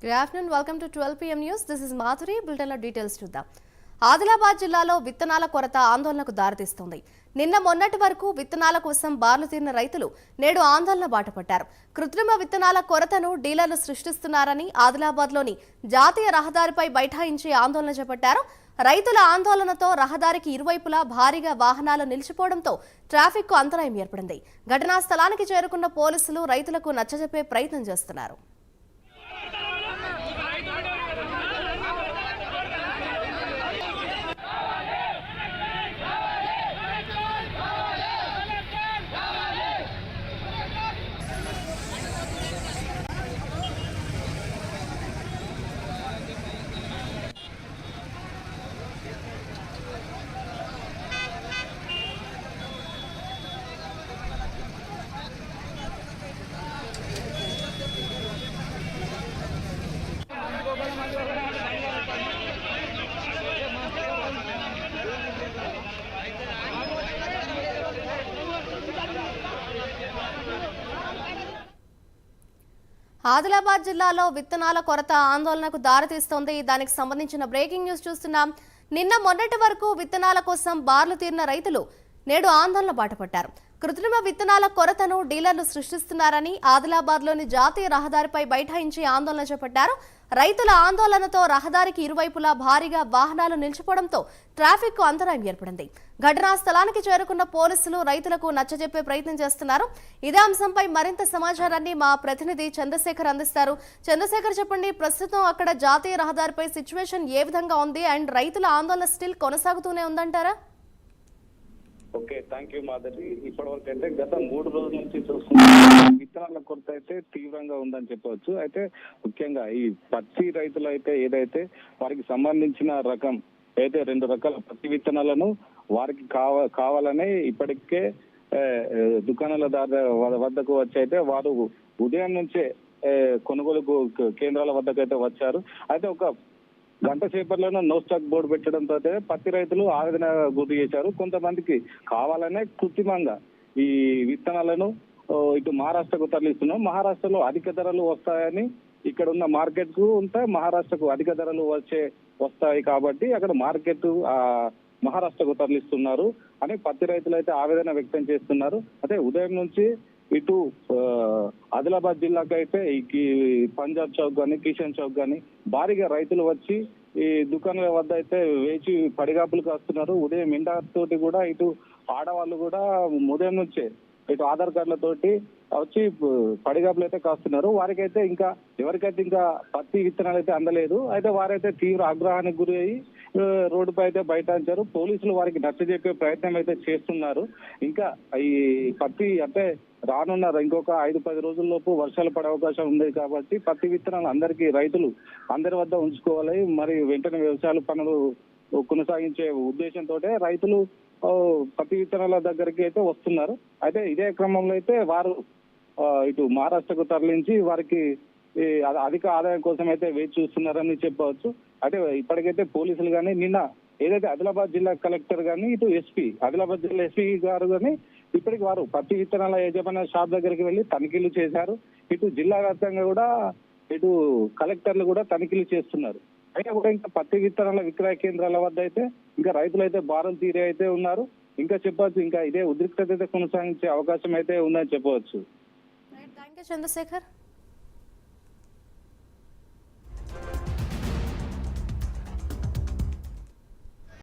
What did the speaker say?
Good afternoon. Welcome to 12 PM News. This is Madhuri. Bulletin details చూద్దాం. ఆదిలాబాద్ జిల్లాలో విత్తనాల కొరత ఆందోళనకు దారితీస్తుంది. నిన్న మొన్నటి వరకు విత్తనాల కోసం బార్లు తీరిన రైతులు నేడు ఆందోళన బాటపట్టారు. కృత్రిమ విత్తనాల కొరతను డీలర్లు సృష్టిస్తున్నారని ఆదిలాబాద్లోని జాతీయ రహదారిపై బైఠాయించి ఆందోళన చేపట్టారు. రైతుల ఆందోళనతో రహదారికి ఇరువైపులా భారీగా వాహనాలు నిలిచిపోవడంతో ట్రాఫిక్కు అంతరాయం ఏర్పడింది. ఘటనా స్థలానికి చేరుకున్న పోలీసులు రైతులకు నచ్చజెప్పే ప్రయత్నం చేస్తున్నారు. ఆదిలాబాద్ జిల్లాలో విత్తనాల కొరత ఆందోళనకు దారితీస్తోంది. దానికి సంబంధించిన బ్రేకింగ్ న్యూస్ చూస్తున్నాం. నిన్న మొన్నటి వరకు విత్తనాల కోసం బార్లు తీరిన రైతులు నేడు ఆందోళన బాటపట్టారు. కృత్రిమ విత్తనాల కొరతను డీలర్లు సృష్టిస్తున్నారని ఆదిలాబాద్లోని జాతీయ రహదారిపై బైఠాయించి ఆందోళన చేపట్టారు. రైతుల ఆందోళనతో రహదారికి ఇరువైపులా భారీగా వాహనాలు నిలిచిపోవడంతో ట్రాఫిక్ కు అంతరాయం ఏర్పడింది. ఘటనా స్థలానికి చేరుకున్న పోలీసులు రైతులకు నచ్చజెప్పే ప్రయత్నం చేస్తున్నారు. ఇదే అంశంపై మరింత సమాచారాన్ని మా ప్రతినిధి చంద్రశేఖర్ అందిస్తారు. చంద్రశేఖర్, చెప్పండి, ప్రస్తుతం అక్కడ జాతీయ రహదారిపై సిచ్యువేషన్ ఏ విధంగా ఉంది అండ్ రైతుల ఆందోళన స్టిల్ కొనసాగుతూనే ఉందంటారా? Okay, thank you Madhavi. ఇప్పటివరకు అయితే గత 3 రోజుల నుంచి చూస్తున్న విత్తనాల కొరత అయితే తీవ్రంగా ఉందని చెప్పవచ్చు. అయితే ముఖ్యంగా ఈ పత్తి రైతులు అయితే ఏదైతే వారికి సంబంధించిన రకం అయితే 2 రకాల పత్తి విత్తనాలను వారికి కావాలనే ఇప్పటికే దుకాణాల వద్దకు వచ్చి అయితే వారు ఉదయం నుంచే కొనుగోలు కేంద్రాల వద్దకు అయితే వచ్చారు. అయితే ఒక గంట సేపట్లోనే నో స్టాక్ బోర్డు పెట్టడంతో పత్తి రైతులు ఆవేదన గురి చేశారు. కొంతమందికి కావాలనే కృత్రిమంగా ఈ విత్తనాలను ఇటు మహారాష్ట్రకు తరలిస్తున్నాం. మహారాష్ట్రలో అధిక ధరలు వస్తాయని ఇక్కడ ఉన్న మార్కెట్ కు ఉంటే మహారాష్ట్రకు అధిక ధరలు వస్తాయి కాబట్టి అక్కడ మార్కెట్ మహారాష్ట్రకు తరలిస్తున్నారు అని పత్తి రైతులు అయితే ఆవేదన వ్యక్తం చేస్తున్నారు. అదే ఉదయం నుంచి ఇటు ఆదిలాబాద్ జిల్లాకు అయితే ఈ పంజాబ్ చౌక్ గానీ కిషన్ చౌక్ గానీ భారీగా రైతులు వచ్చి ఈ దుకాణాల వద్ద అయితే వేచి పడిగాపులు కాస్తున్నారు. ఉదయం తోటి కూడా ఇటు ఆడవాళ్ళు కూడా ఉదయం నుంచే ఇటు ఆధార్ కార్డులతోటి వచ్చి పడిగాపులు అయితే కాస్తున్నారు. వారికైతే ఎవరికైతే ఇంకా పత్తి విత్తనాలు అయితే అందలేదు. అయితే వారైతే తీవ్ర ఆగ్రహానికి గురి అయ్యి రోడ్డుపై అయితే బైఠాయించారు. పోలీసులు వారికి నచ్చజెప్పే ప్రయత్నం అయితే చేస్తున్నారు. ఇంకా ఈ పత్తి అంటే రానున్న ఇంకొక 5-10 రోజుల్లోపు వర్షాలు పడే అవకాశం ఉంది కాబట్టి పత్తి విత్తనాలు రైతులు అందరి వద్ద ఉంచుకోవాలి. మరి వెంటనే వ్యవసాయ పనులు కొనసాగించే ఉద్దేశంతో రైతులు పత్తి విత్తనాల దగ్గరికి అయితే వస్తున్నారు. అయితే ఇదే క్రమంలో అయితే వారు ఇటు మహారాష్ట్రకు తరలించి వారికి అధిక ఆదాయం కోసం అయితే వేచి చూస్తున్నారని చెప్పవచ్చు. అయితే ఇప్పటికైతే పోలీసులు కానీ నిన్న ఏదైతే ఆదిలాబాద్ జిల్లా కలెక్టర్ గానీ ఇటు ఆదిలాబాద్ జిల్లా ఎస్పీ గారు కానీ ఇప్పటికి వారు పత్తి విత్తనాల యజమాని షాప్ దగ్గరికి వెళ్లి తనిఖీలు చేశారు. ఇటు జిల్లా వ్యాప్తంగా కూడా ఇటు కలెక్టర్లు కూడా తనిఖీలు చేస్తున్నారు. అయినా కూడా ఇంకా పత్తి విత్తనాల విక్రయ కేంద్రాల వద్ద అయితే ఇంకా రైతులు అయితే బారులు తీరే అయితే ఉన్నారు. ఇంకా చెప్పవచ్చు, ఇంకా ఇదే ఉద్రిక్తత అయితే కొనసాగించే అవకాశం అయితే ఉందని చెప్పవచ్చు. చంద్రశేఖర్.